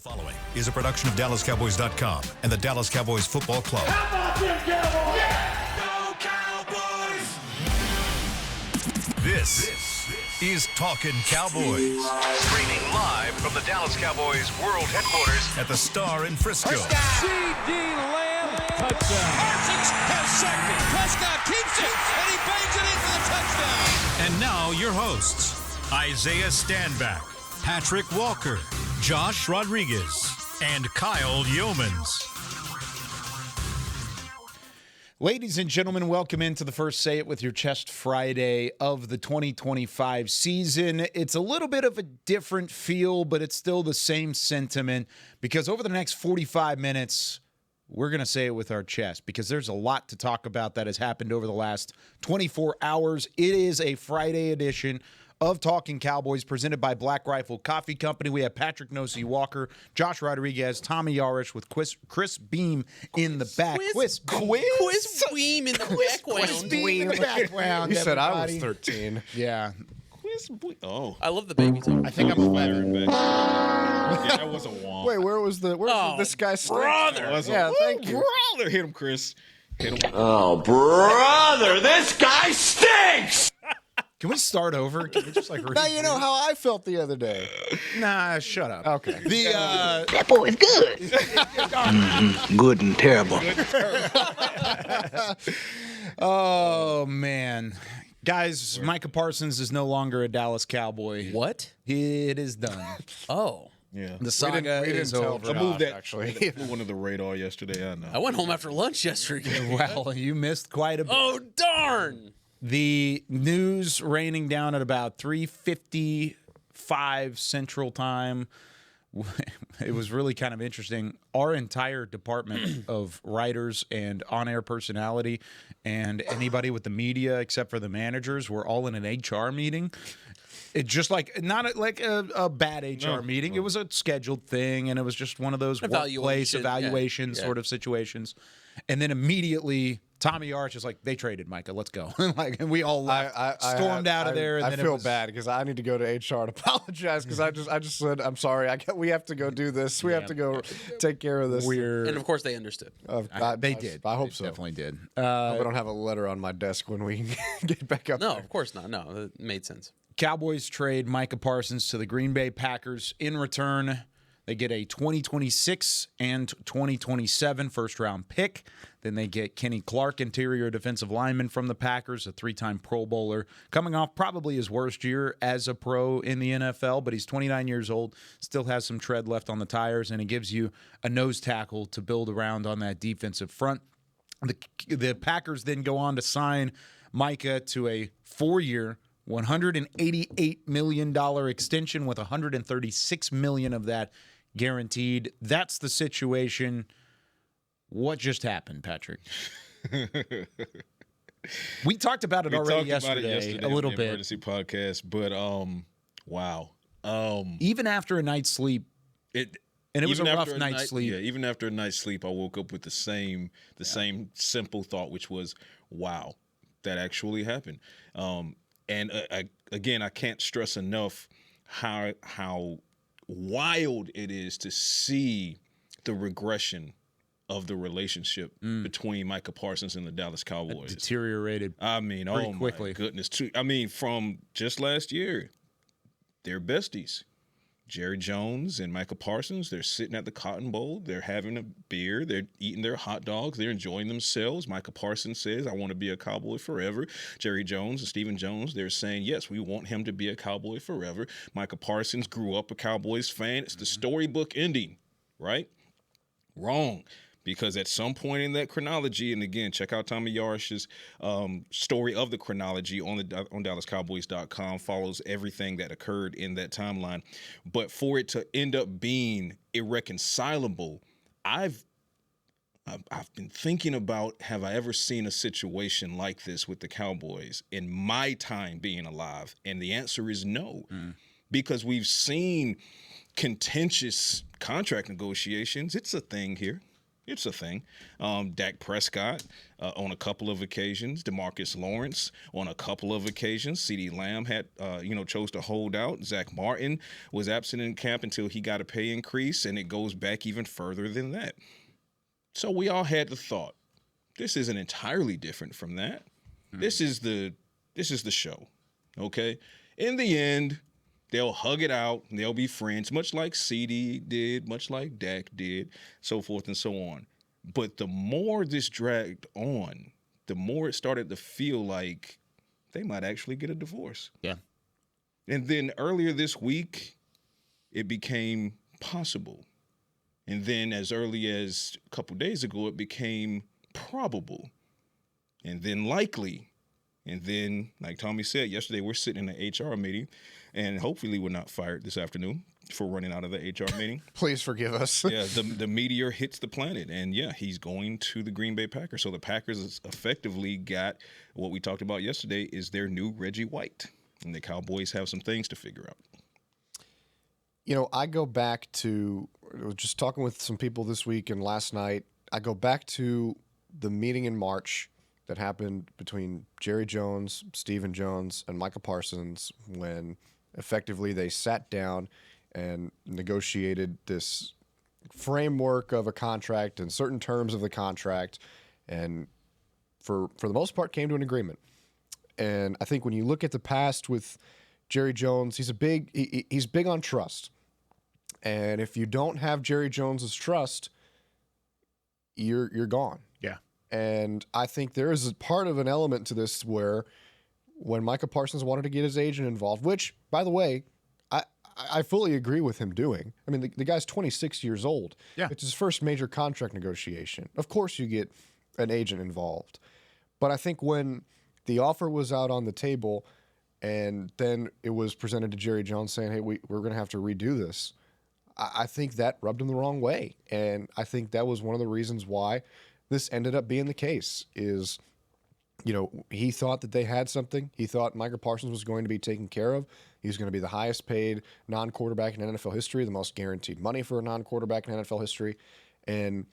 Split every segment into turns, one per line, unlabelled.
following is a production of DallasCowboys.com and the Dallas Cowboys Football Club.
How about them Cowboys?
Yeah! Go Cowboys! This is Talkin Cowboys. Streaming live from the Dallas Cowboys World Headquarters at the Star in Frisco.
C.D. Lamb, touchdown.
Parsons has sacked it. Prescott keeps it, and he bangs it in for the touchdown.
And now your hosts, Isaiah Stanback, Patrik Walker, Josh Rodriguez, and Kyle Youmans.
Ladies and gentlemen, welcome into the first Say It With Your Chest Friday of the 2025 season. It's a little bit of a different feel, but it's still the same sentiment because over the next 45 minutes, we're going to say it with our chest because there's a lot to talk about that has happened over the last 24 hours. It is a Friday edition of Talkin Cowboys presented by Black Rifle Coffee Company. We have Patrik Nosey Walker, Josh Rodriguez, Tommy Yarrish with Chris Beam in the back.
Quiz Beam in the background.
You said I was 13.
Yeah.
Oh,
I love the baby too.
I think I'm 11.
yeah, that was a womp. Wait, where was this guy?
brother.
Yeah, thank you. Brother, hit him, Chris. Hit him.
Oh, brother, this guy stinks!
Can we start over? Can we just
Now you know how I felt the other day.
Nah, shut up.
Okay.
That boy is good. Good and terrible.
Oh, man. Guys, Micah Parsons is no longer a Dallas Cowboy.
What?
It is done.
Oh.
Yeah.
The saga is over.
I moved that
actually.
one of the radar yesterday. I know.
I went home after lunch yesterday.
Well, you missed quite a bit.
Oh, darn.
The news raining down at about 3:55 Central Time. It was really kind of interesting. Our entire department of writers and on-air personality and anybody with the media except for the managers were all in an HR meeting. It just not a bad HR meeting. It was a scheduled thing, and it was just one of those workplace evaluation sort of situations. And then immediately Tommy Yarrish is like, they traded Micah. Let's go. And we all stormed out of there. And
I feel bad because I need to go to HR to apologize because I just said I'm sorry. We have to go do this. We have to go take care of this.
And of course they understood.
They did.
I hope so.
Definitely did.
I don't have a letter on my desk when we get back up.
No,
there.
of course not. No, it made sense.
Cowboys trade Micah Parsons to the Green Bay Packers. In return, they get a 2026 and 2027 first-round pick. Then they get Kenny Clark, interior defensive lineman from the Packers, a three-time Pro Bowler, coming off probably his worst year as a pro in the NFL, but he's 29 years old, still has some tread left on the tires, and it gives you a nose tackle to build around on that defensive front. The Packers then go on to sign Micah to a 4-year, $188 million extension with $136 million of that guaranteed. That's the situation. What just happened, Patrik? We talked about it already yesterday a little
on the
bit.
Emergency podcast, but wow.
Even after a night's sleep, it was a rough night's sleep.
Yeah, even after a night's sleep, I woke up with the same simple thought, which was, wow, that actually happened. And again, I can't stress enough how wild it is to see the regression of the relationship between Micah Parsons and the Dallas Cowboys.
Deteriorated.
Pretty quickly. My goodness. From just last year, they're besties. Jerry Jones and Micah Parsons, they're sitting at the Cotton Bowl. They're having a beer. They're eating their hot dogs. They're enjoying themselves. Micah Parsons says, I want to be a Cowboy forever. Jerry Jones and Stephen Jones, they're saying, yes, we want him to be a Cowboy forever. Micah Parsons grew up a Cowboys fan. It's the storybook ending, right? Wrong. Because at some point in that chronology, and again, check out Tommy Yarrish's story of the chronology on DallasCowboys.com, follows everything that occurred in that timeline. But for it to end up being irreconcilable, I've been thinking about, have I ever seen a situation like this with the Cowboys in my time being alive? And the answer is no, because we've seen contentious contract negotiations. It's a thing here. It's a thing. Dak Prescott on a couple of occasions. DeMarcus Lawrence on a couple of occasions. CeeDee Lamb had, chose to hold out. Zach Martin was absent in camp until he got a pay increase, and it goes back even further than that. So we all had the thought, this isn't entirely different from that. This is the show, okay? In the end, they'll hug it out, and they'll be friends, much like CD did, much like Dak did, so forth and so on. But the more this dragged on, the more it started to feel like they might actually get a divorce.
Yeah.
And then earlier this week, it became possible. And then as early as a couple days ago, it became probable. And then likely. And then, like Tommy said, yesterday we're sitting in an HR meeting, and hopefully we're not fired this afternoon for running out of the HR meeting.
Please forgive us.
Yeah, the meteor hits the planet, and yeah, he's going to the Green Bay Packers. So the Packers effectively got what we talked about yesterday is their new Reggie White, and the Cowboys have some things to figure out.
You know, I go back to just talking with some people this week and last night. I go back to the meeting in March that happened between Jerry Jones, Stephen Jones, and Micah Parsons when effectively they sat down and negotiated this framework of a contract and certain terms of the contract, and for the most part came to an agreement. And I think when you look at the past with Jerry Jones, he's big on trust. And if you don't have Jerry Jones's trust, you're gone.
Yeah.
And I think there is a part of an element to this where when Micah Parsons wanted to get his agent involved, which, by the way, I fully agree with him doing. I mean, the guy's 26 years old.
Yeah.
It's his first major contract negotiation. Of course you get an agent involved. But I think when the offer was out on the table and then it was presented to Jerry Jones saying, hey, we're going to have to redo this, I think that rubbed him the wrong way. And I think that was one of the reasons why this ended up being the case is, you know, he thought that they had something. He thought Micah Parsons was going to be taken care of. He was going to be the highest paid non-quarterback in NFL history, the most guaranteed money for a non-quarterback in NFL history. And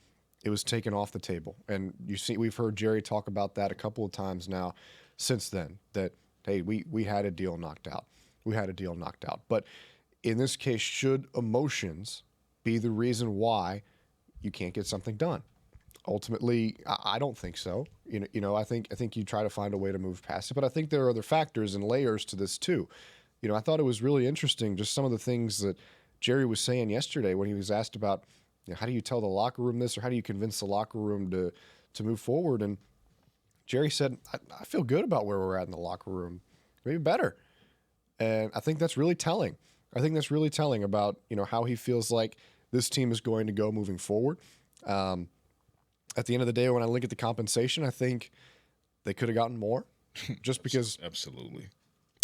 it was taken off the table. And we've heard Jerry talk about that a couple of times now since then, that, hey, we had a deal knocked out. We had a deal knocked out. But in this case, should emotions be the reason why you can't get something done? Ultimately, I don't think so. You know, I think you try to find a way to move past it. But I think there are other factors and layers to this too. You know, I thought it was really interesting just some of the things that Jerry was saying yesterday when he was asked about, you know, how do you tell the locker room this, or how do you convince the locker room to move forward? And Jerry said, I feel good about where we're at in the locker room, maybe better. And I think that's really telling. I think that's really telling about, you know, how he feels like this team is going to go moving forward. At the end of the day, when I look at the compensation, I think they could have gotten more just because.
Absolutely.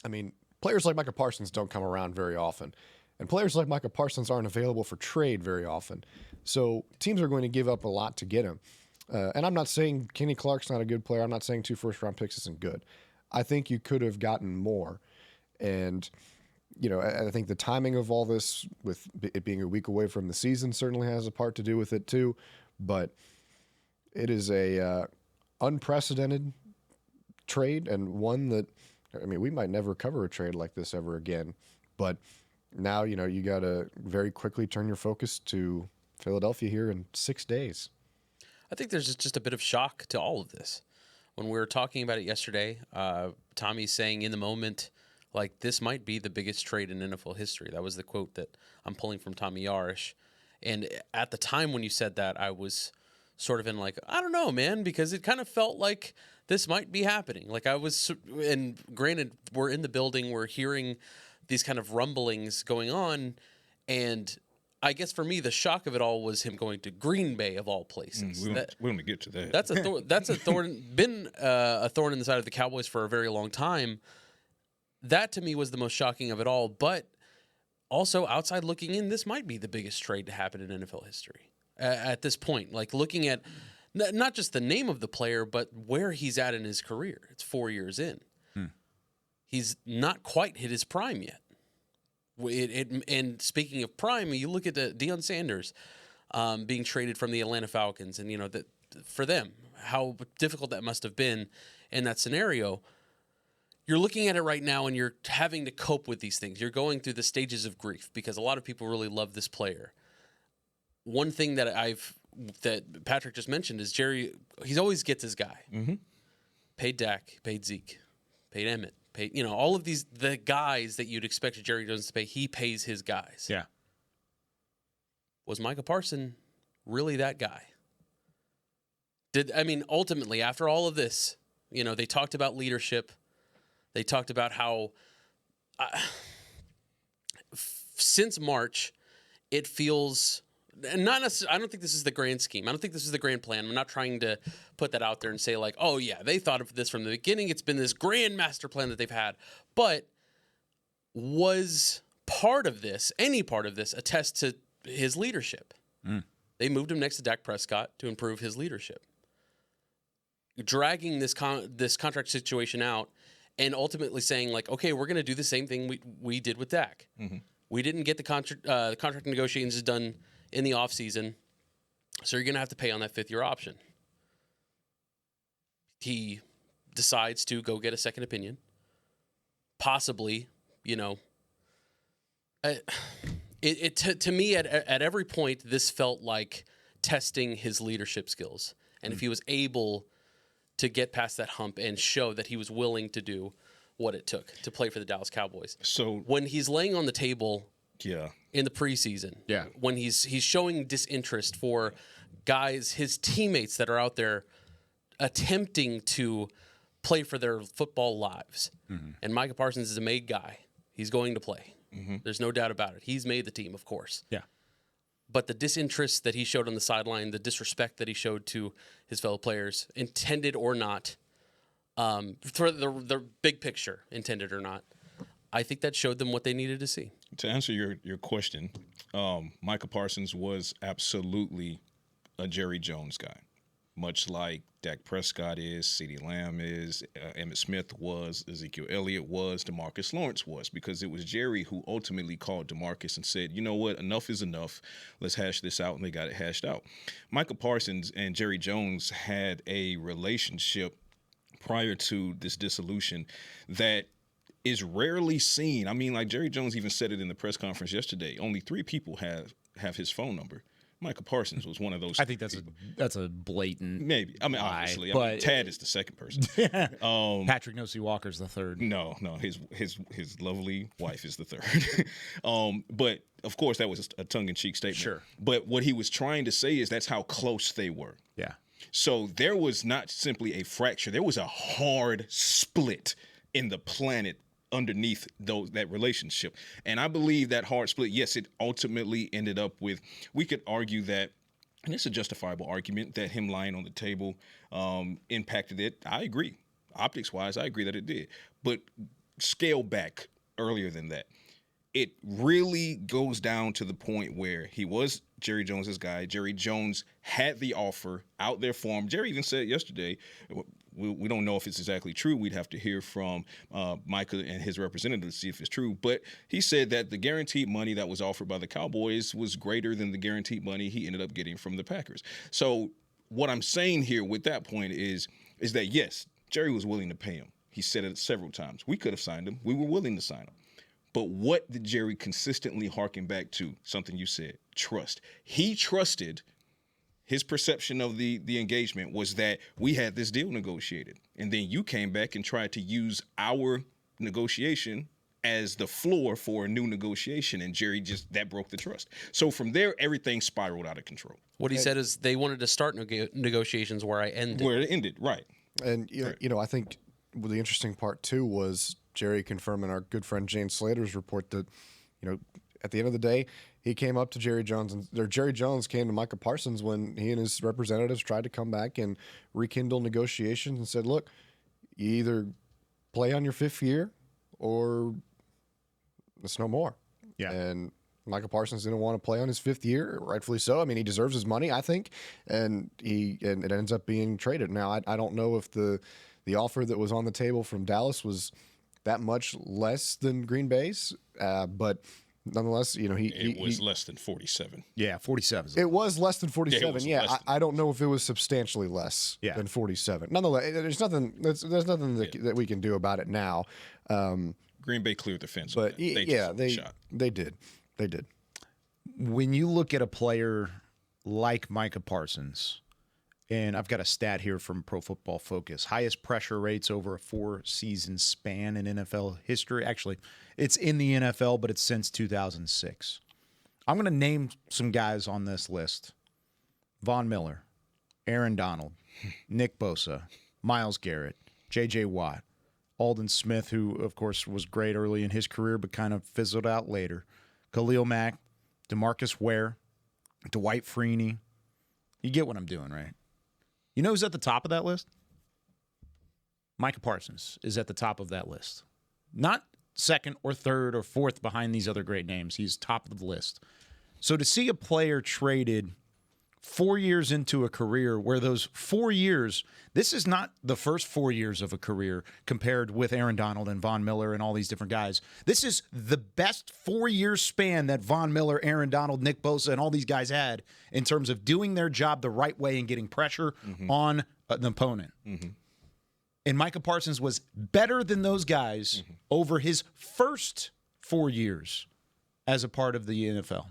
I mean, players like Micah Parsons don't come around very often. And players like Micah Parsons aren't available for trade very often. So teams are going to give up a lot to get him. And I'm not saying Kenny Clark's not a good player. I'm not saying 2 first-round picks isn't good. I think you could have gotten more. And, you know, I think the timing of all this, with it being a week away from the season, certainly has a part to do with it too. But it is a unprecedented trade, and one that, I mean, we might never cover a trade like this ever again. But now, you know, you got to very quickly turn your focus to Philadelphia here in 6 days.
I think there's just a bit of shock to all of this. When we were talking about it yesterday, Tommy's saying in the moment, like, this might be the biggest trade in NFL history. That was the quote that I'm pulling from Tommy Yarrish. And at the time when you said that, I was sort of in like, I don't know, man, because it kind of felt like this might be happening. Like I was, and granted, we're in the building, we're hearing these kind of rumblings going on, and I guess for me, the shock of it all was him going to Green Bay of all places.
We don't get to that.
That's a thorn. Been a thorn in the side of the Cowboys for a very long time. That to me was the most shocking of it all. But also, outside looking in, this might be the biggest trade to happen in NFL history at this point. Like looking at not just the name of the player, but where he's at in his career. It's 4 years in. He's not quite hit his prime yet. And speaking of prime, you look at Deion Sanders. being traded from the Atlanta Falcons, and that for them, how difficult that must have been in that scenario. You're looking at it right now, and you're having to cope with these things. You're going through the stages of grief because a lot of people really love this player. One thing that Patrik just mentioned is Jerry. He always gets his guy.
Mm-hmm.
Paid Dak, paid Zeke, paid Emmett, paid all of the guys that you'd expect Jerry Jones to pay. He pays his guys.
Yeah.
Was Micah Parsons really that guy? Ultimately, after all of this, they talked about leadership. They talked about how since March, it feels not necessarily. I don't think this is the grand scheme. I don't think this is the grand plan. I'm not trying to put that out there and say like, oh yeah, they thought of this from the beginning. It's been this grand master plan that they've had. But was any part of this, attest to his leadership? They moved him next to Dak Prescott to improve his leadership. Dragging this contract situation out and ultimately saying like, okay, we're going to do the same thing we did with Dak. Mm-hmm. We didn't get the contract negotiations done in the offseason, so you're going to have to pay on that fifth-year option. He decides to go get a second opinion. Possibly, to me, at every point, this felt like testing his leadership skills. And if he was able to get past that hump and show that he was willing to do what it took to play for the Dallas Cowboys.
So
when he's laying on the table in the preseason, when he's showing disinterest for guys, his teammates that are out there attempting to play for their football lives, and Micah Parsons is a made guy. He's going to play. There's no doubt about it. He's made the team, of course.
Yeah.
But the disinterest that he showed on the sideline, the disrespect that he showed to his fellow players, intended or not, for the big picture, intended or not, I think that showed them what they needed to see.
To answer your question, Micah Parsons was absolutely a Jerry Jones guy, much like Dak Prescott is, CeeDee Lamb is, Emmitt Smith was, Ezekiel Elliott was, DeMarcus Lawrence was, because it was Jerry who ultimately called DeMarcus and said, you know what, enough is enough. Let's hash this out, and they got it hashed out. Micah Parsons and Jerry Jones had a relationship prior to this dissolution that is rarely seen. I mean, like Jerry Jones even said it in the press conference yesterday. Only 3 people have his phone number. Micah Parsons was one of those.
I think that's a blatant
maybe. I mean, obviously, but Tad is the second person.
Patrick Nosey Walker's the third.
No, his lovely wife is the third. But of course, that was a tongue-in-cheek statement.
Sure.
But what he was trying to say is that's how close they were.
Yeah.
So there was not simply a fracture; there was a hard split in the planet underneath that relationship. And I believe that hard split, yes, it ultimately ended up with, we could argue that, and it's a justifiable argument, that him lying on the table impacted it. I agree. Optics-wise, I agree that it did. But scale back earlier than that. It really goes down to the point where he was Jerry Jones's guy. Jerry Jones had the offer out there for him. Jerry even said yesterday, we don't know if it's exactly true. We'd have to hear from Micah and his representative to see if it's true. But he said that the guaranteed money that was offered by the Cowboys was greater than the guaranteed money he ended up getting from the Packers. So what I'm saying here with that point is that, yes, Jerry was willing to pay him. He said it several times. We could have signed him. We were willing to sign him. But what did Jerry consistently harken back to? Something you said, trust. He trusted. His perception of the engagement was that we had this deal negotiated. And then you came back and tried to use our negotiation as the floor for a new negotiation. And Jerry that broke the trust. So from there, everything spiraled out of control.
What he said is they wanted to start negotiations where I ended.
Where it ended, right.
And, I think the interesting part, too, was Jerry confirming our good friend Jane Slater's report that, at the end of the day, he came up to Jerry Jones, or Jerry Jones came to Micah Parsons when he and his representatives tried to come back and rekindle negotiations and said, look, you either play on your 5th year or it's no more.
Yeah.
And Micah Parsons didn't want to play on his 5th year, rightfully so. I mean, he deserves his money, I think, and it ends up being traded. Now, I don't know if the offer that was on the table from Dallas was that much less than Green Bay's, but Nonetheless,
it was less than 47.
Yeah, 47.
It was less than 47.
Yeah,
I don't know if it was substantially less than 47. Nonetheless, there's nothing that we can do about it now.
Green Bay cleared the fence.
But
they
did. They did.
When you look at a player like Micah Parsons, and I've got a stat here from Pro Football Focus, highest pressure rates over a 4-season span in NFL history. Actually, it's in the NFL, but it's since 2006. I'm going to name some guys on this list. Von Miller, Aaron Donald, Nick Bosa, Myles Garrett, J.J. Watt, Aldon Smith, who, of course, was great early in his career but kind of fizzled out later, Khalil Mack, DeMarcus Ware, Dwight Freeney. You get what I'm doing, right? You know who's at the top of that list? Micah Parsons is at the top of that list. Not second or third or fourth behind these other great names. He's top of the list. So to see a player traded 4 years into a career where those 4 years, this is not the first 4 years of a career compared with Aaron Donald and Von Miller and all these different guys. This is the best 4-year span that Von Miller, Aaron Donald, Nick Bosa, and all these guys had in terms of doing their job the right way and getting pressure on an opponent. And Micah Parsons was better than those guys over his first 4 years as a part of the NFL.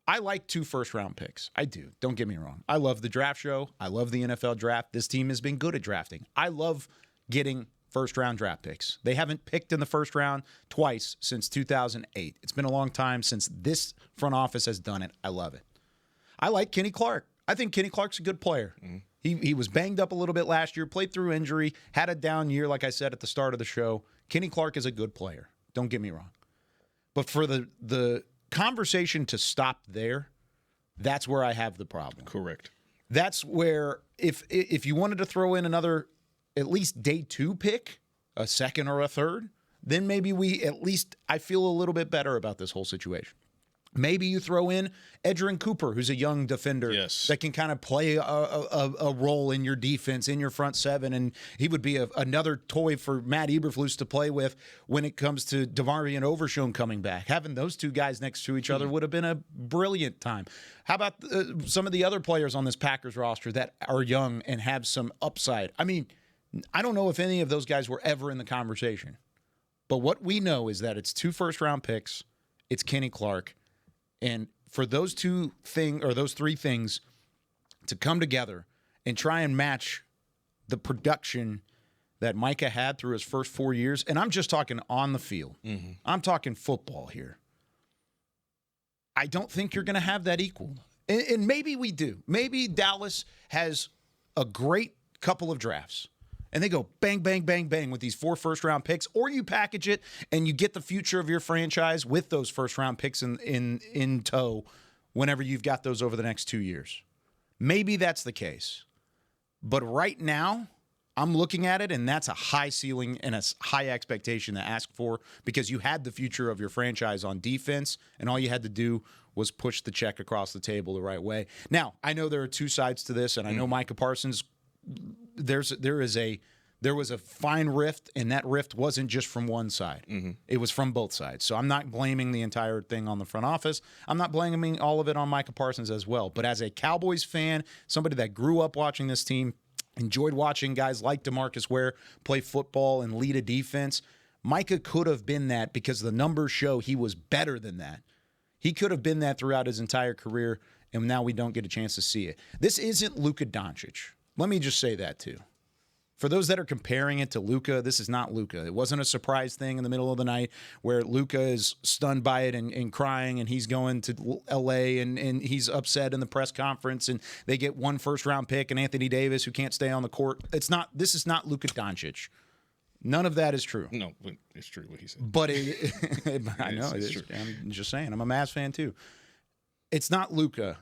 I like 2 first-round picks. I do. Don't get me wrong. I love the draft show. I love the NFL draft. This team has been good at drafting. I love getting first-round draft picks. They haven't picked in the first round twice since 2008. It's been a long time since this front office has done it. I love it. I like Kenny Clark. I think Kenny Clark's a good player. He was banged up a little bit last year, played through injury, had a down year, like I said at the start of the show. Kenny Clark is a good player. Don't get me wrong. But for the conversation to stop there, that's where I have the problem.
Correct.
That's where if you wanted to throw in another at least day 2 pick, a second or a third, then maybe I feel a little bit better about this whole situation. Maybe you throw in Edgerrin Cooper, who's a young defender that can kind of play a role in your defense, in your front seven, and he would be another toy for Matt Eberflus to play with when it comes to DeMarvion Overshown coming back. Having those two guys next to each other would have been a brilliant time. How about some of the other players on this Packers roster that are young and have some upside? I mean, I don't know if any of those guys were ever in the conversation, but what we know is that it's 2 first-round picks, it's Kenny Clark. And for those 3 things to come together and try and match the production that Micah had through his first 4 years, and I'm just talking on the field. I'm talking football here. I don't think you're going to have that equal. And maybe we do. Maybe Dallas has a great couple of drafts. And they go bang, bang, bang, bang with these 4 first-round picks, or you package it and you get the future of your franchise with those first-round picks in tow whenever you've got those over the next 2 years. Maybe that's the case. But right now, I'm looking at it, and that's a high ceiling and a high expectation to ask for because you had the future of your franchise on defense, and all you had to do was push the check across the table the right way. Now, I know there are 2 sides to this, and I know Micah Parsons – there was a fine rift, and that rift wasn't just from one side. It was from both sides. So I'm not blaming the entire thing on the front office. I'm not blaming all of it on Micah Parsons as well. But as a Cowboys fan, somebody that grew up watching this team, enjoyed watching guys like DeMarcus Ware play football and lead a defense, Micah could have been that because the numbers show he was better than that. He could have been that throughout his entire career, and now we don't get a chance to see it. This isn't Luka Doncic. Let me just say that, too. For those that are comparing it to Luka, this is not Luka. It wasn't a surprise thing in the middle of the night where Luka is stunned by it and crying, and he's going to L.A. and he's upset in the press conference, and they get 1 first-round pick and Anthony Davis who can't stay on the court. This is not Luka Doncic. None of that is true.
No, but it's true what he said.
But I know it is. True. I'm just saying. I'm a Mavs fan, too. It's not Luka,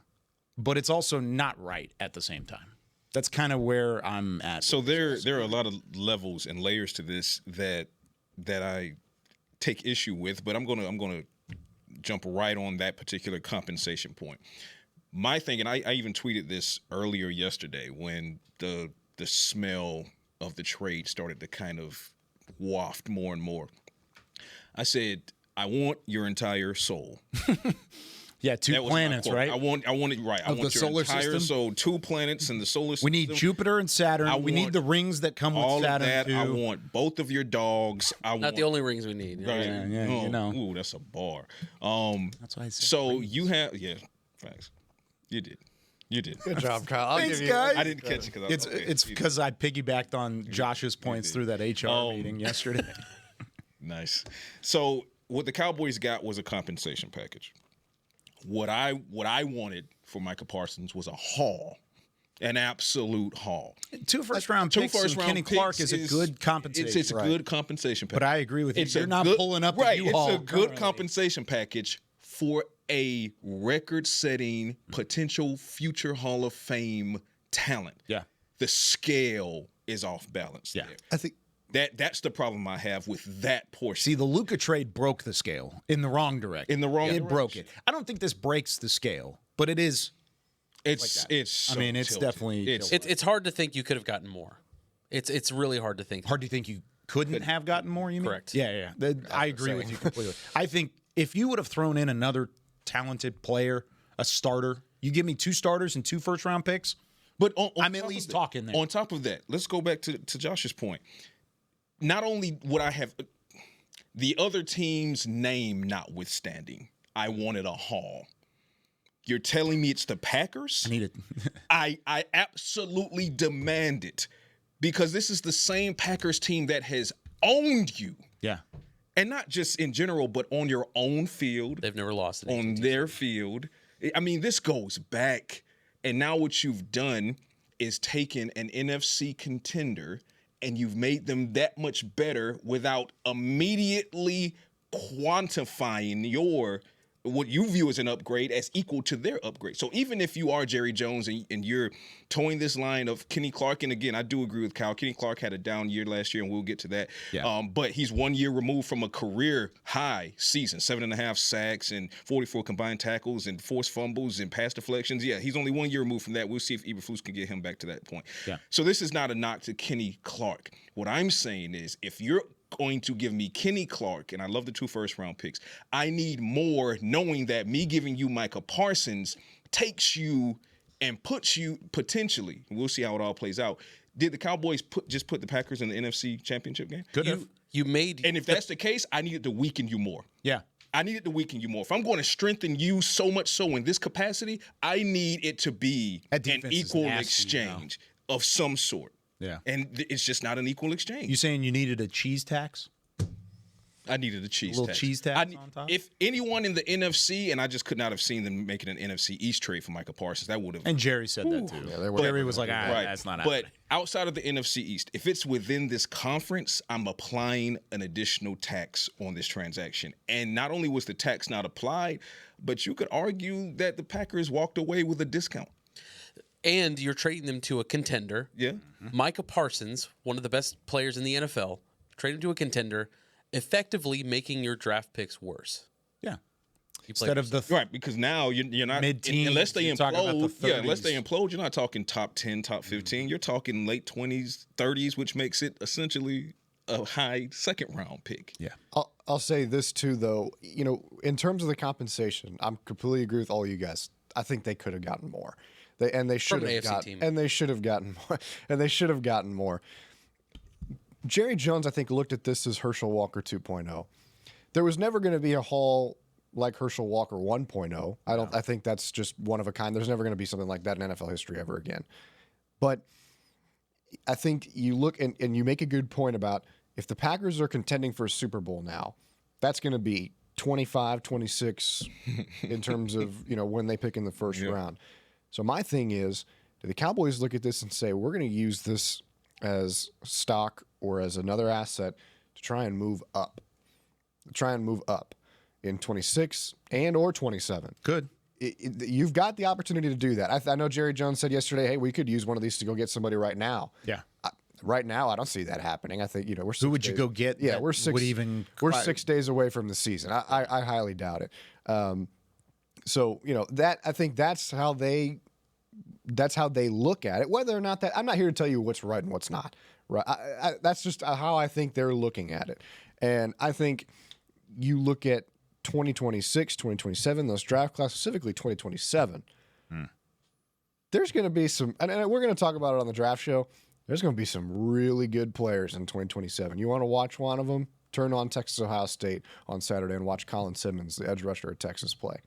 but it's also not right at the same time. That's kind of where I'm at.
So there are a lot of levels and layers to this that I take issue with, but I'm gonna jump right on that particular compensation point. My thing, and I even tweeted this earlier yesterday when the smell of the trade started to kind of waft more and more. I said, I want your entire soul.
Yeah, two
That was my
planets,
quote.
right?
I want it right. I
Of
want
the
your
solar
entire
system?
soul. 2 planets in the solar system.
We need Jupiter and Saturn. We need
want
the rings that come with
all
Saturn
of that.
too.
I want both of your dogs. I
Not
want
the only rings we need.
Right.
Yeah, you know.
Ooh, that's a bar.
That's why I said
So
rings.
you have facts. You did.
Good job, Kyle. I'll
Thanks,
give you.
guys.
I didn't catch it because
It's because I piggybacked on Josh's points through that HR meeting yesterday.
Nice. So what the Cowboys got was a compensation package. What I wanted for Micah Parsons was a haul, an absolute haul.
2 first-round picks and Kenny Clark is a good compensation.
It's a good compensation package.
But I agree with you. You're not
good,
pulling up
right.
the U-Haul
It's a good
currently.
compensation package for a record-setting potential future Hall of Fame talent.
Yeah.
The scale is off balance.
Yeah.
there.
I think
That's the problem I have with that portion.
See, the Luka trade broke the scale in the wrong direction.
In the wrong
It broke it.
direction.
I don't think this breaks the scale, but it is.
It's
I
so
mean, it's
tilted.
definitely
It's hard to think you could have gotten more. It's really hard to think.
hard to think you couldn't have gotten more. You mean?
Correct.
Yeah. I agree with you completely. I think if you would have thrown in another talented player, a starter, you give me 2 starters and 2 first-round picks.
But
I'm
top
at
of
least
that-
talking there.
On top of that, let's go back to Josh's point. Not only would I have the other team's name notwithstanding, I wanted a haul. You're telling me it's the Packers?
I need it.
I absolutely demand it because this is the same Packers team that has owned you.
Yeah.
And not just in general, but on your own field.
They've never lost it.
On their field. I mean, this goes back. And now what you've done is taken an NFC contender and you've made them that much better without immediately quantifying what you view as an upgrade as equal to their upgrade. So even if you are Jerry Jones and you're towing this line of Kenny Clark, and again, I do agree with Kyle. Kenny Clark had a down year last year, and we'll get to that.
Yeah.
But he's 1 year removed from a career high season, 7.5 sacks and 44 combined tackles and forced fumbles and pass deflections. Yeah, he's only 1 year removed from that. We'll see if Eberflus can get him back to that point.
Yeah.
So this is not a knock to Kenny Clark. What I'm saying is if you're going to give me Kenny Clark, and I love the 2 first-round picks, I need more knowing that me giving you Micah Parsons takes you and puts you potentially, we'll see how it all plays out. Did the Cowboys just put the Packers in the NFC Championship game?
You made
And if that's the case, I needed to weaken you more.
Yeah.
I needed to weaken you more. If I'm going to strengthen you so much so in this capacity, I need it to be
That
an
defense is
equal
nasty
exchange of some sort.
Yeah.
And it's just not an equal exchange.
You saying you needed a cheese tax?
I needed a cheese
little
tax.
cheese tax on top?
If anyone in the NFC, and I just could not have seen them making an NFC East trade for Micah Parsons, that would have.
And Jerry said that too.
Yeah,
Jerry was like,
Right.
that's not
But
happening.
outside of the NFC East, if it's within this conference, I'm applying an additional tax on this transaction. And not only was the tax not applied, but you could argue that the Packers walked away with a discount.
and you're trading them to a contender.
Yeah.
Micah Parsons, one of the best players in the NFL, trade him to a contender, effectively making your draft picks worse.
Yeah.
You play
Instead of the
Right, because now you're not
Mid-teens,
unless they
you're talking about the
implode. Yeah, unless they
30s.
implode, you're not talking top 10, top 15. You're talking late 20s, 30s, which makes it essentially a high second round pick.
Yeah.
I'll say this too, though. You know, in terms of the compensation, I'm completely agree with all you guys. I think they could have gotten more. They should
an
have
AFC
gotten,
team.
and they should have gotten more, and they should have gotten more. Jerry Jones, I think, looked at this as Herschel Walker 2.0. There was never going to be a haul like Herschel Walker 1.0. I think that's just one of a kind. There's never going to be something like that in NFL history ever again. But I think you look and you make a good point about if the Packers are contending for a Super Bowl now, that's going to be 25, 26 in terms of, you know, when they pick in the first round. So my thing is, do the Cowboys look at this and say, we're going to use this as stock or as another asset to try and move up? In 26 and or 27.
Good.
You've got the opportunity to do that. I know Jerry Jones said yesterday, hey, we could use one of these to go get somebody right now.
Yeah.
Right now, I don't see that happening. I think, you know, we're 6
Who would you
days-
go get?
Yeah,
that
we're 6
would even
we're 6 days away from the season. I highly doubt it. So, you know, that I think that's how they look at it. Whether or not that, I'm not here to tell you what's right and what's not. Right? That's just how I think they're looking at it. And I think you look at 2026, 2027, those draft class, specifically 2027, there's going to be some, and we're going to talk about it on the draft show. There's going to be some really good players in 2027. You want to watch one of them? Turn on Texas Ohio State on Saturday and watch Colin Simmons, the edge rusher at Texas, play.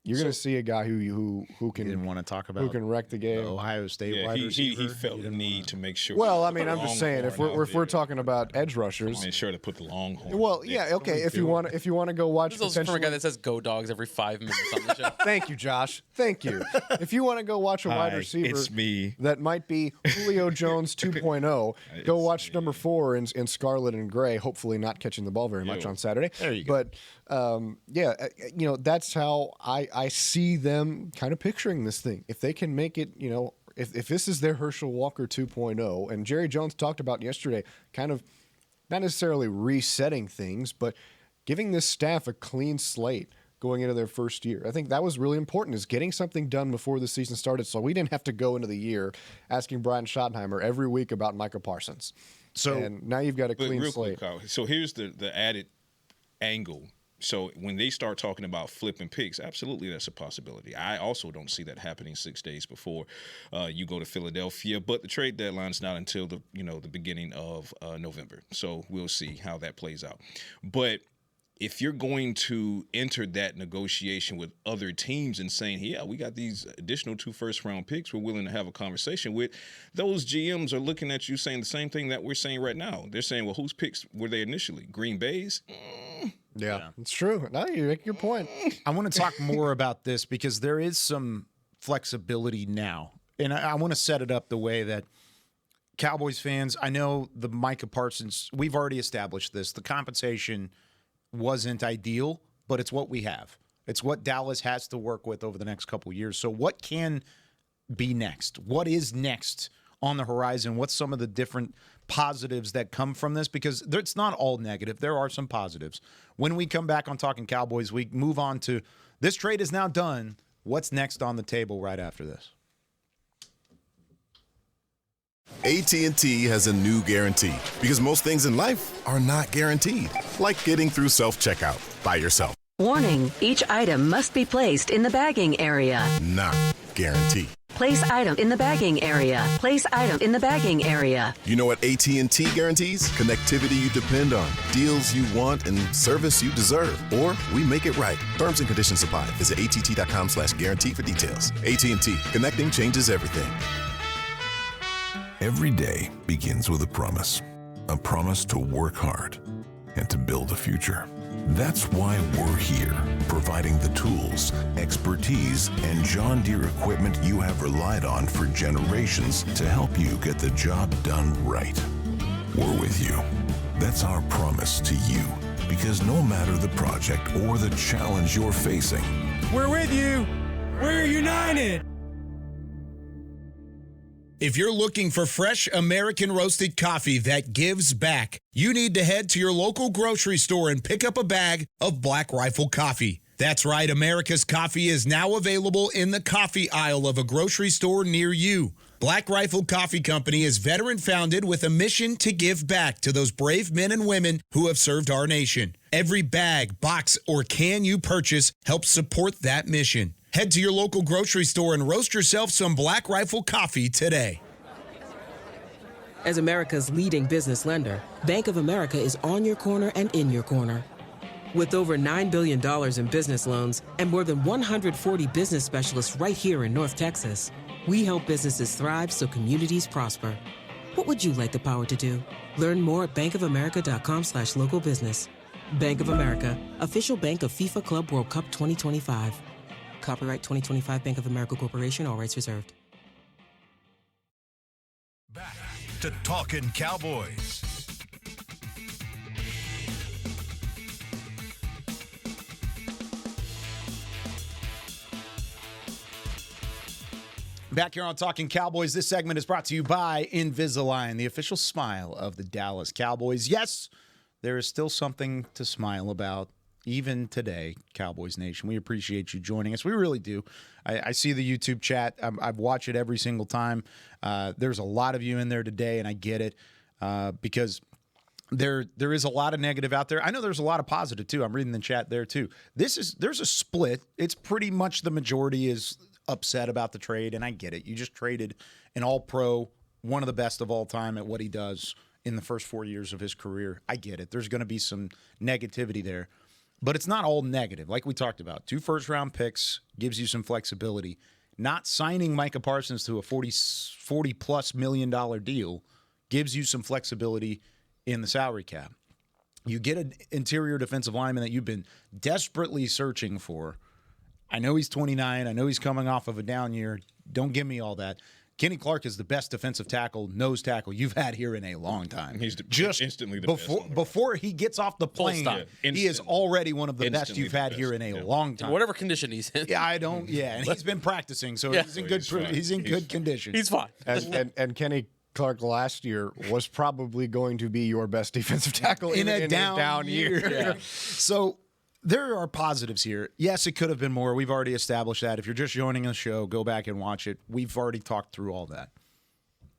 You're going to see a guy who can
didn't want to talk about
who can wreck the game.
Ohio State wide
he
receiver.
felt the need to make sure.
Well, I mean, I'm just saying if we're talking about edge rushers,
make sure to put the Longhorn.
well, yeah, okay. If you want to go watch,
This is from a guy that says "Go Dogs" every 5 minutes on the show.
Thank you, Josh. Thank you. If you want to go watch a wide receiver,
it's me.
That might be Julio Jones 2.0. Go watch number 4 in scarlet and gray. Hopefully, not catching the ball very much on Saturday.
There you go.
But that's how I see them kind of picturing this thing. If they can make it, if this is their Herschel Walker 2.0, and Jerry Jones talked about yesterday, kind of not necessarily resetting things, but giving this staff a clean slate going into their first year. I think that was really important, is getting something done before the season started, so we didn't have to go into the year asking Brian Schottenheimer every week about Micah Parsons. And now you've got a clean slate.
Quick, so here's the added angle. So when they start talking about flipping picks, absolutely that's a possibility. I also don't see that happening 6 days before you go to Philadelphia. But the trade deadline is not until the beginning of November. So we'll see how that plays out. But if you're going to enter that negotiation with other teams and saying, yeah, we got these additional 2 first-round picks we're willing to have a conversation with, those GMs are looking at you saying the same thing that we're saying right now. They're saying, well, whose picks were they initially? Green Bay's?
Yeah, it's true. No, you make your point.
I want to talk more about this because there is some flexibility now. And I want to set it up the way that Cowboys fans, I know the Micah Parsons, we've already established this. The compensation wasn't ideal, but it's what we have. It's what Dallas has to work with over the next couple of years. So what can be next? What is next on the horizon? What's some of the different positives that come from this? Because it's not all negative. There are some positives. When we come back on Talkin Cowboys, we move on to this trade is now done. What's next on the table right after this?
AT&T has a new guarantee because most things in life are not guaranteed, like getting through self-checkout by yourself.
Warning, each item must be placed in the bagging area.
Not guaranteed.
Place item in the bagging area. Place item in the bagging area.
You know what AT&T guarantees? Connectivity you depend on, deals you want, and service you deserve. Or we make it right. Terms and conditions apply. Visit att.com/guarantee for details. AT&T. Connecting changes everything.
Every day begins with a promise to work hard and to build a future. That's why we're here, providing the tools, expertise, and John Deere equipment you have relied on for generations to help you get the job done right. We're with you. That's our promise to you, because no matter the project or the challenge you're facing,
we're with you. We're united. If you're looking for fresh American roasted coffee that gives back, you need to head to your local grocery store and pick up a bag of Black Rifle coffee. That's right, America's coffee is now available in the coffee aisle of a grocery store near you. Black Rifle Coffee Company is veteran-founded with a mission to give back to those brave men and women who have served our nation. Every bag, box, or can you purchase helps support that mission. Head to your local grocery store and roast yourself some Black Rifle coffee today.
As America's leading business lender, Bank of America is on your corner and in your corner. With over $9 billion in business loans and more than 140 business specialists right here in North Texas, we help businesses thrive so communities prosper. What would you like the power to do? Learn more at bankofamerica.com/local business. Bank of America, official bank of FIFA Club World Cup 2025. Copyright 2025 Bank of America Corporation, all rights reserved.
Back to Talkin Cowboys.
Back here on Talkin Cowboys, this segment is brought to you by Invisalign, the official smile of the Dallas Cowboys. Yes, there is still something to smile about. Even today, Cowboys Nation, we appreciate you joining us. We really do. I see the YouTube chat. I've watched it every single time. There's a lot of you in there today, and I get it because there is a lot of negative out there. I know there's a lot of positive too. I'm reading the chat there too. There's a split. It's pretty much the majority is upset about the trade, and I get it. You just traded an all-pro, one of the best of all time at what he does in the first 4 years of his career. I get it. There's going to be some negativity there, but it's not all negative. Like we talked about, 2 first-round picks gives you some flexibility. Not signing Micah Parsons to a $40+ million deal gives you some flexibility in the salary cap. You get an interior defensive lineman that you've been desperately searching for. I know he's 29. I know he's coming off of a down year. Don't give me all that. Kenny Clark is the best defensive tackle, nose tackle you've had here in a long time.
He's
just
instantly the
best. Before he gets off the plane, he is already one of the best you've had here in a long time.
In whatever condition he's in.
Yeah, and he's been practicing, so he's in good condition.
He's fine.
And Kenny Clark last year was probably going to be your best defensive tackle in a down year.
Yeah. So there are positives here. Yes, it could have been more. We've already established that. If you're just joining the show, go back and watch it. We've already talked through all that.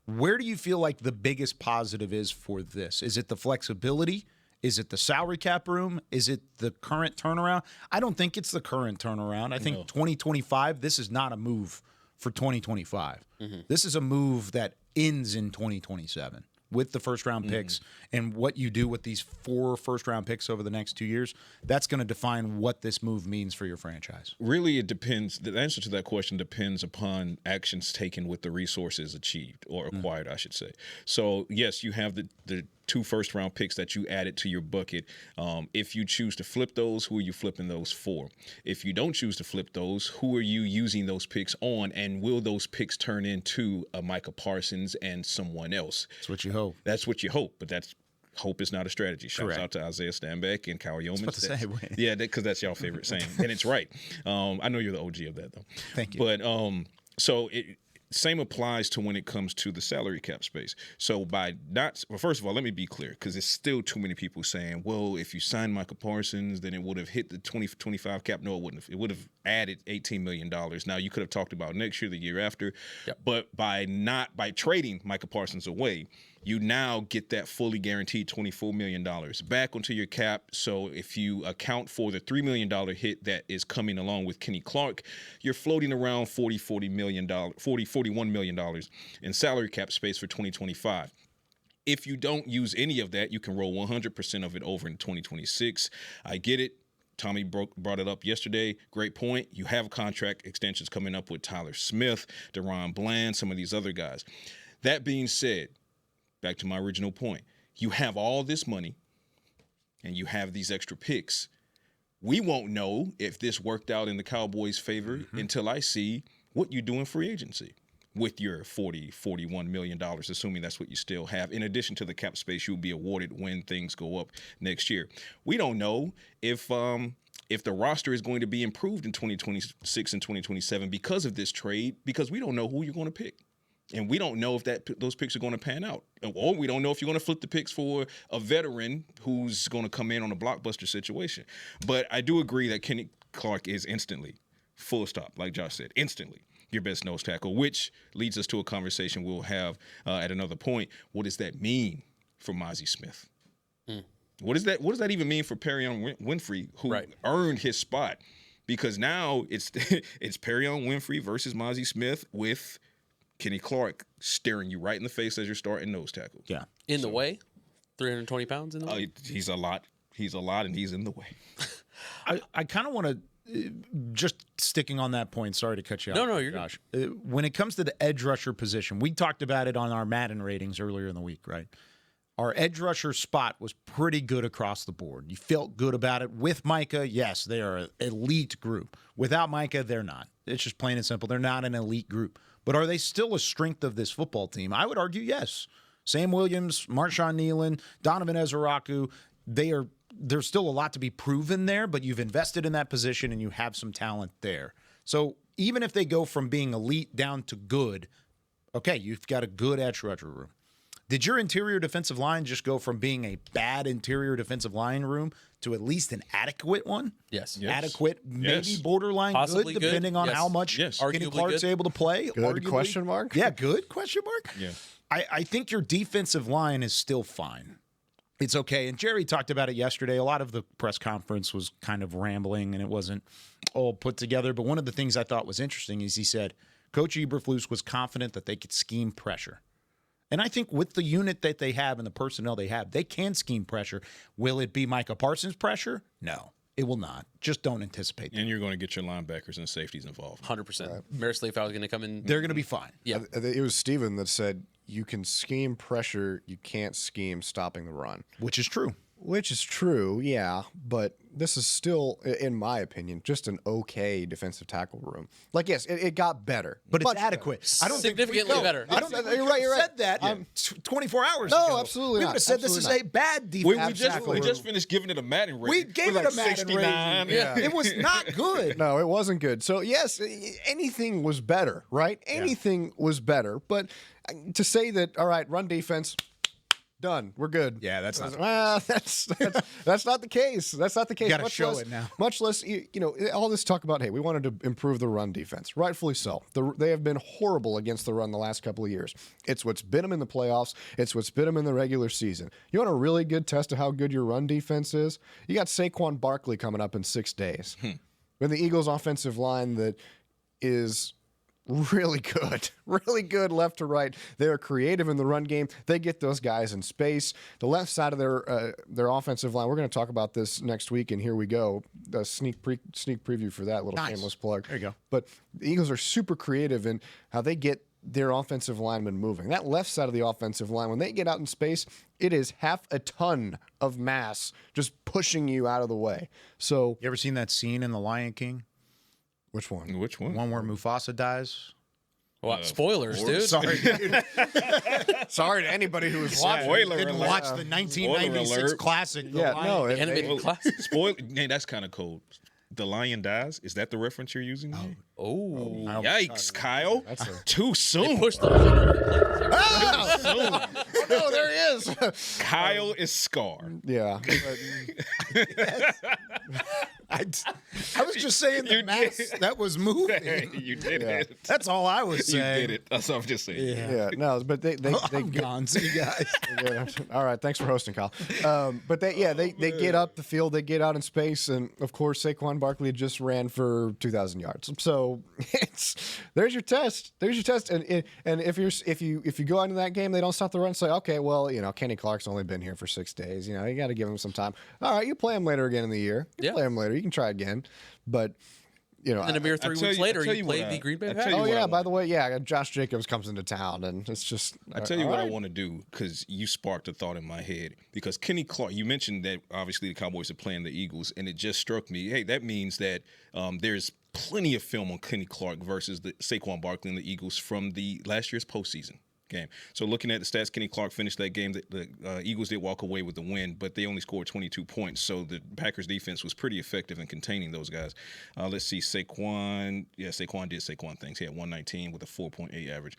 Where do you feel like the biggest positive is for this? Is it the flexibility? Is it the salary cap room? Is it the current turnaround? I don't think it's the current turnaround. I think 2025, this is not a move for 2025. Mm-hmm. This is a move that ends in 2027 with the first-round picks and what you do with these 4 first-round picks over the next 2 years. That's going to define what this move means for your franchise.
Really, it depends. The answer to that question depends upon actions taken with the resources achieved or acquired, I should say. So, yes, you have the 2 first-round picks that you added to your bucket. If you choose to flip those, who are you flipping those for? If you don't choose to flip those, who are you using those picks on? And will those picks turn into a Micah Parsons and someone else?
That's what you hope.
That's what you hope, but hope is not a strategy. Shouts out to Isaiah Stanback and Kyle Youmans. Yeah, because that's y'all favorite saying, and it's right. I know you're the OG of that, though.
Thank you.
But same applies to when it comes to the salary cap space. So first of all, let me be clear, because there's still too many people saying, well, if you sign Micah Parsons, then it would have hit the 2025 cap. No, it wouldn't have. It would have added $18 million. Now, you could have talked about next year, the year after, but by trading Micah Parsons away, you now get that fully guaranteed $24 million back onto your cap. So if you account for the $3 million hit that is coming along with Kenny Clark, you're floating around $41 million in salary cap space for 2025. If you don't use any of that, you can roll 100% of it over in 2026. I get it. Tommy brought it up yesterday. Great point. You have contract extensions coming up with Tyler Smith, Deron Bland, some of these other guys. That being said, back to my original point, you have all this money and you have these extra picks. We won't know if this worked out in the Cowboys' favor until I see what you do in free agency with your $41 million, assuming that's what you still have, in addition to the cap space you'll be awarded when things go up next year. We don't know if the roster is going to be improved in 2026 and 2027 because of this trade, because we don't know who you're going to pick. And we don't know if those picks are going to pan out. Or we don't know if you're going to flip the picks for a veteran who's going to come in on a blockbuster situation. But I do agree that Kenny Clark is instantly, full stop, like Josh said, instantly your best nose tackle, which leads us to a conversation we'll have at another point. What does that mean for Mozzie Smith? What does that even mean for Perion Winfrey, who earned his spot? Because now it's Perion Winfrey versus Mozzie Smith with Kenny Clark staring you right in the face as your starting nose tackle.
Yeah.
In the way? 320 pounds in the way?
He's a lot. He's a lot, and he's in the way.
I kind of want to, just sticking on that point, sorry to cut you off.
No, you're
Josh. When it comes to the edge rusher position, we talked about it on our Madden ratings earlier in the week, right? Our edge rusher spot was pretty good across the board. You felt good about it. With Micah, yes, they are an elite group. Without Micah, they're not. It's just plain and simple. They're not an elite group. But are they still a strength of this football team? I would argue yes. Sam Williams, Marshawn Nealon, Donovan Ezeraku, there's still a lot to be proven there, but you've invested in that position and you have some talent there. So even if they go from being elite down to good, okay, you've got a good edge rusher room. Did your interior defensive line just go from being a bad interior defensive line room to at least an adequate one?
Yes.
Adequate, maybe borderline
possibly
good, depending on how much Kenny Clark's able to play.
Good arguably. Question mark?
Yeah, good question mark?
Yeah.
I think your defensive line is still fine. it's okay. And Jerry talked about it yesterday. A lot of the press conference was kind of rambling, and it wasn't all put together. But one of the things I thought was interesting is he said Coach Eberflus was confident that they could scheme pressure. And I think with the unit that they have and the personnel they have, they can scheme pressure. Will it be Micah Parsons pressure? No, it will not. Just don't anticipate that.
And you're going to get your linebackers and safeties involved.
100%. Right. Maris Leaf, I was going to come in.
They're going to be fine.
Yeah.
It was Steven that said, you can scheme pressure, you can't scheme stopping the run.
Which is true.
Which is true, yeah. But this is still, in my opinion, just an okay defensive tackle room. Like, yes, it got better.
But it's adequate.
Better. I don't significantly better.
I don't think you're right.
said that 24 hours ago.
No, absolutely
we
not.
would have said
absolutely
this
not.
is a bad defense.
We just finished giving it a Madden rating.
We gave it a Madden
69.
rating. Yeah. It was not good.
No, it wasn't good. So, yes, anything was better, right? Anything was better. But to say that, all right, run defense, done, we're good.
Yeah, that's not.
That's not the case. That's not the case.
You got to show it now.
Much less, all this talk about, hey, we wanted to improve the run defense. Rightfully so. They have been horrible against the run the last couple of years. It's what's been them in the playoffs. It's what's been them in the regular season. You want a really good test of how good your run defense is? You got Saquon Barkley coming up in 6 days. When the Eagles' offensive line that is really good left to right. They are creative in the run game. They get those guys in space. The left side of their offensive line, we're going to talk about this next week, and here we go. The sneak preview for that little shameless plug.
There you go.
But the Eagles are super creative in how they get their offensive linemen moving. That left side of the offensive line, when they get out in space, it is half a ton of mass just pushing you out of the way. So,
you ever seen that scene in The Lion King?
Which one?
One where Mufasa dies.
What? Spoilers, dude.
Sorry, dude.
Sorry to anybody who was watching.
Didn't watch the 1996 classic.
Animated classic.
That's kind of cold. The Lion dies. Is that the reference you're using?
Oh.
Yikes, Kyle. Too soon.
Push those.
Oh, no, there he is.
Kyle is scarred.
Yeah.
I was just saying the mass that was moving.
You did it.
That's all I was saying.
You did it. That's what I'm just saying.
Yeah. No, but they
I'm gone. See you guys.
All right. Thanks for hosting, Kyle. But they get up the field. They get out in space, and of course Saquon Barkley just ran for 2,000 yards. So there's your test. There's your test. And if you go into that game, they don't stop the run. Say, okay, well, Kenny Clark's only been here for 6 days. You got to give him some time. All right, you play him later again in the year. Play him later. You can try again, but.
And a mere 3 weeks later, you play the Green Bay Packers.
Oh, yeah, by the way, Josh Jacobs comes into town, and it's just...
I tell you what I want to do, because you sparked a thought in my head. Because Kenny Clark, you mentioned that obviously the Cowboys are playing the Eagles, and it just struck me, hey, that means that there's plenty of film on Kenny Clark versus the Saquon Barkley and the Eagles from the last year's postseason game. So looking at the stats, Kenny Clark finished that game. The Eagles did walk away with the win, but they only scored 22 points. So the Packers defense was pretty effective in containing those guys. Let's see, Saquon did Saquon things. He had 119 with a 4.8 average.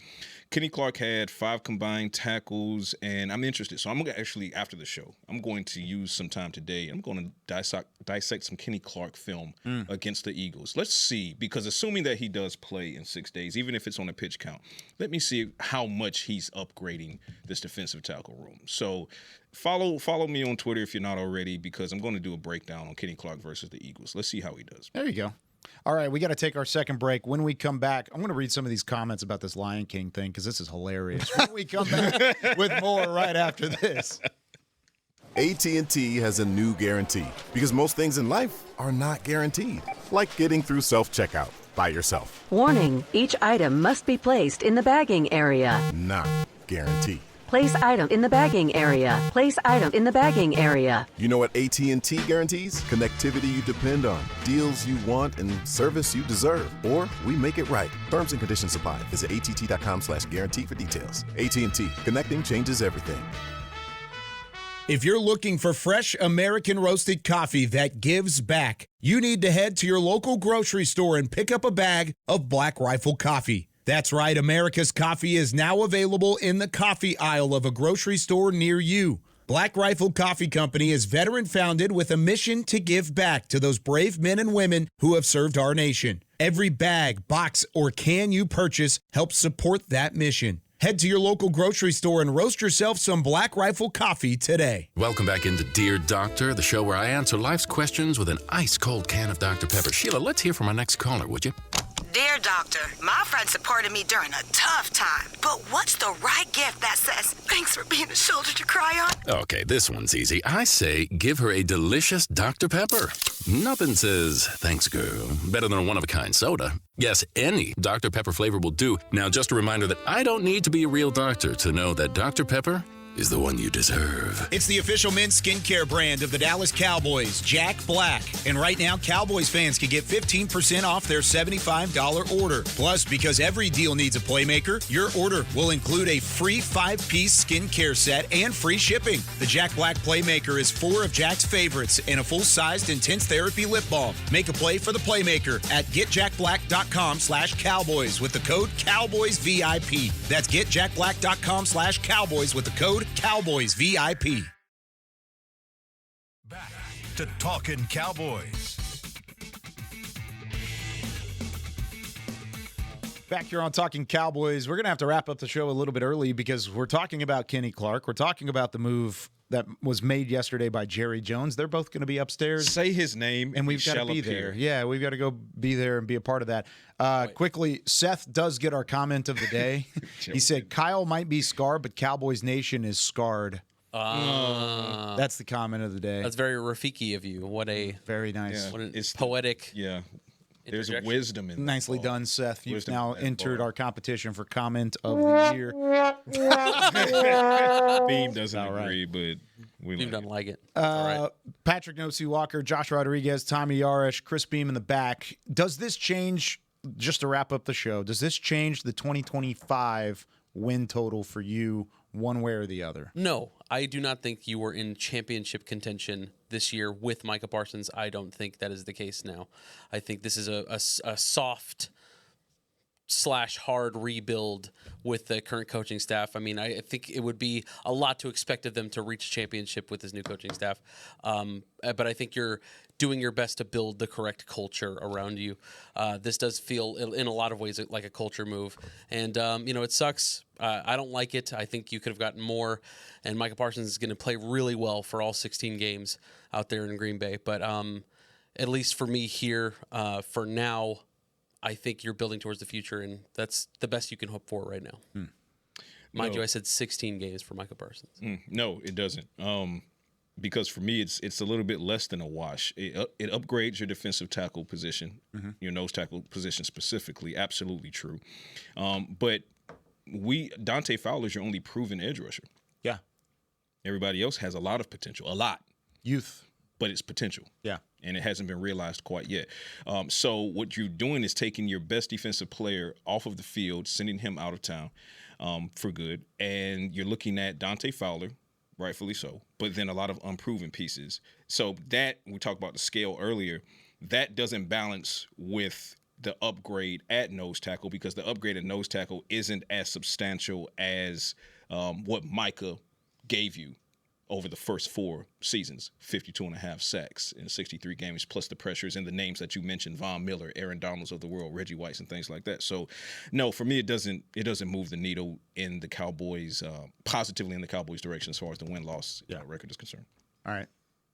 Kenny Clark had 5 combined tackles, and I'm interested. So I'm going to actually, after the show, I'm going to use some time today. I'm going to dissect some Kenny Clark film against the Eagles. Let's see, because assuming that he does play in 6 days, even if it's on a pitch count, let me see how much he's upgrading this defensive tackle room. So follow me on Twitter if you're not already, because I'm going to do a breakdown on Kenny Clark versus the Eagles. Let's see how he does.
There you go. All right, we got to take our second break. When we come back, I'm going to read some of these comments about this Lion King thing because this is hilarious. When we come back with more right after this.
AT&T has a new guarantee because most things in life are not guaranteed, like getting through self-checkout by yourself.
Warning, each item must be placed in the bagging area.
Not guaranteed.
Place item in the bagging area. Place item in the bagging area.
You know what AT&T guarantees? Connectivity you depend on, deals you want, and service you deserve. Or we make it right. Terms and conditions apply. Visit att.com/guarantee for details. AT&T. Connecting changes everything.
If you're looking for fresh American roasted coffee that gives back, you need to head to your local grocery store and pick up a bag of Black Rifle coffee. That's right, America's coffee is now available in the coffee aisle of a grocery store near you. Black Rifle Coffee Company is veteran-founded with a mission to give back to those brave men and women who have served our nation. Every bag, box, or can you purchase helps support that mission. Head to your local grocery store and roast yourself some Black Rifle coffee today.
Welcome back into Dear Doctor, the show where I answer life's questions with an ice-cold can of Dr. Pepper. Sheila, let's hear from our next caller, would you?
Dear Doctor, my friend supported me during a tough time, but what's the right gift that says, thanks for being a shoulder to cry on?
Okay, this one's easy. I say give her a delicious Dr. Pepper. Nothing says, thanks, girl, better than a one-of-a-kind soda. Yes, any Dr. Pepper flavor will do. Now, just a reminder that I don't need to be a real doctor to know that Dr. Pepper is the one you deserve.
It's the official men's skincare brand of the Dallas Cowboys, Jack Black. And right now, Cowboys fans can get 15% off their $75 order. Plus, because every deal needs a playmaker, your order will include a free 5-piece skincare set and free shipping. The Jack Black Playmaker is 4 of Jack's favorites and a full-sized intense therapy lip balm. Make a play for the Playmaker at getjackblack.com/Cowboys with the code CowboysVIP. That's getjackblack.com/Cowboys with the code Cowboys VIP.
Back to Talkin Cowboys.
Back here on Talking Cowboys, we're going to have to wrap up the show a little bit early because we're talking about Kenny Clark. We're talking about the move that was made yesterday by Jerry Jones. They're both going to be upstairs.
Say his name,
and we've got to be there. Yeah, we've got to go be there and be a part of that. Quickly, Seth does get our comment of the day. He said, Kyle might be scarred, but Cowboys Nation is scarred. That's the comment of the day.
That's very Rafiki of you. What a
very nice.
Yeah, what a poetic.
Yeah. There's wisdom in that.
Nicely
ball.
done, Seth. You've
Wisdom
now
in
entered
ball.
our competition for comment of the year.
Beam doesn't agree, but we
Beam doesn't like it.
Patrik Nosey Walker, Josh Rodriguez, Tommy Yarrish, Chris Beam in the back. Does this change, just to wrap up the show, does this change the 2025 win total for you one way or the other?
No, I do not think you were in championship contention this year with Micah Parsons. I don't think that is the case now. I think this is a soft / hard rebuild with the current coaching staff. I mean, I think it would be a lot to expect of them to reach championship with this new coaching staff. But I think you're doing your best to build the correct culture around you. This does feel, in a lot of ways, like a culture move. And, it sucks. I don't like it. I think you could have gotten more. And Micah Parsons is going to play really well for all 16 games out there in Green Bay. But at least for me here, for now, I think you're building towards the future, and that's the best you can hope for right now. Mind you, I said 16 games for Micah Parsons.
No, it doesn't. Because for me, it's a little bit less than a wash. It upgrades your defensive tackle position, your nose tackle position specifically. Absolutely true. But Dante Fowler's your only proven edge rusher.
Yeah.
Everybody else has a lot of potential, a lot.
Youth.
But it's potential.
Yeah.
And it hasn't been realized quite yet. So what you're doing is taking your best defensive player off of the field, sending him out of town for good. And you're looking at Dante Fowler, rightfully so, but then a lot of unproven pieces. So that, we talked about the scale earlier, that doesn't balance with the upgrade at nose tackle, because the upgrade at nose tackle isn't as substantial as what Micah gave you over the first 4 seasons, 52.5 sacks in 63 games, plus the pressures and the names that you mentioned, Von Miller, Aaron Donalds of the world, Reggie Whites, and things like that. So, no, for me, it doesn't move the needle in the Cowboys, positively in the Cowboys' direction as far as the win-loss record is concerned.
All right.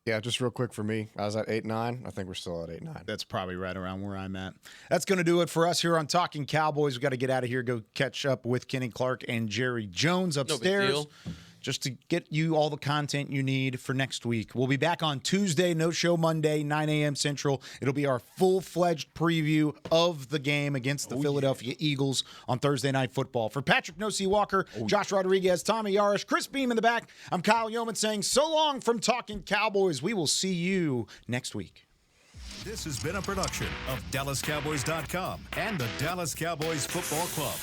Yeah, just real quick for me, I was at 8-9. I think we're still at 8-9.
That's probably right around where I'm at. That's going to do it for us here on Talking Cowboys. We've got to get out of here, go catch up with Kenny Clark and Jerry Jones upstairs.
No big deal.
Just to get you all the content you need for next week. We'll be back on Tuesday, no show Monday, 9 a.m. Central. It'll be our full-fledged preview of the game against the Philadelphia Eagles on Thursday Night Football. For Patrik Nosey Walker, Josh Rodriguez, Tommy Yarrish, Chris Beam in the back, I'm Kyle Youmans saying so long from Talking Cowboys. We will see you next week.
This has been a production of DallasCowboys.com and the Dallas Cowboys Football Club.